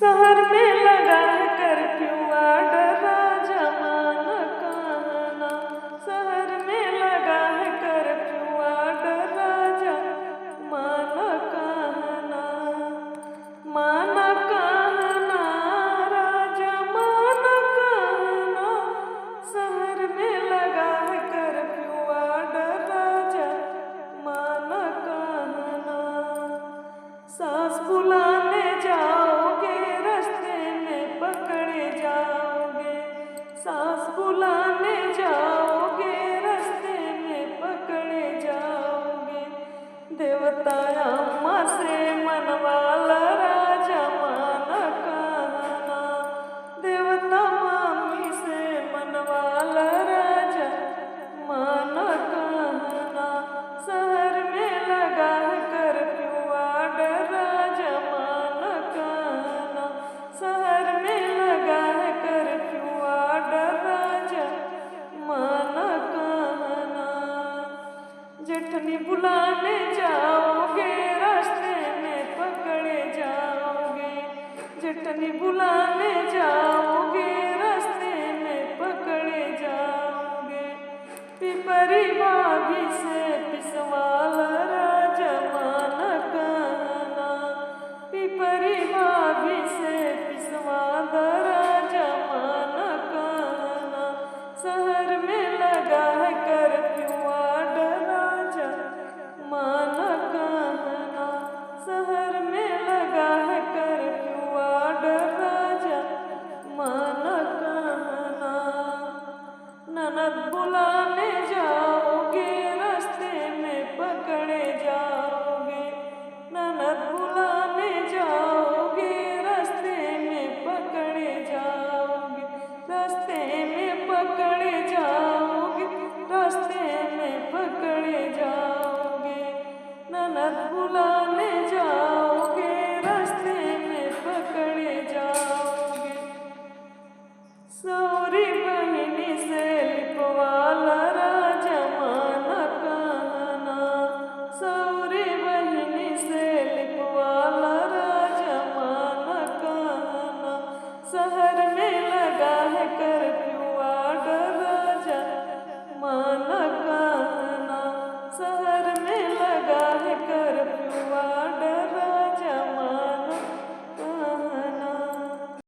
शहर में लगा है कर्फ्यू ऑर्डर राजा मान कहना। शहर में लगा है कर्फ्यू ऑर्डर राजा मान कहना। मान कहना राजा मान कहना। शहर में लगा है कर्फ्यू ऑर्डर राजा मान कहना। सास बुलाने जाओगे रास्ते में पकड़े जाओगे। सास बुलाने जाओगे रास्ते में पकड़े जाओगे। देवता अम्मा से मनवाला राजा मान कहना। देवता मामी से मनवाला राजा मान कहना। शहर में लगा है कर्फ्यू ऑर्डर राजा मान कहना। शहर में लगा है कर्फ्यू ऑर्डर राजा मान कहना। जेठनी बुलाने जाओगे रास्ते में पकड़े जाओगे। जेठनी बुला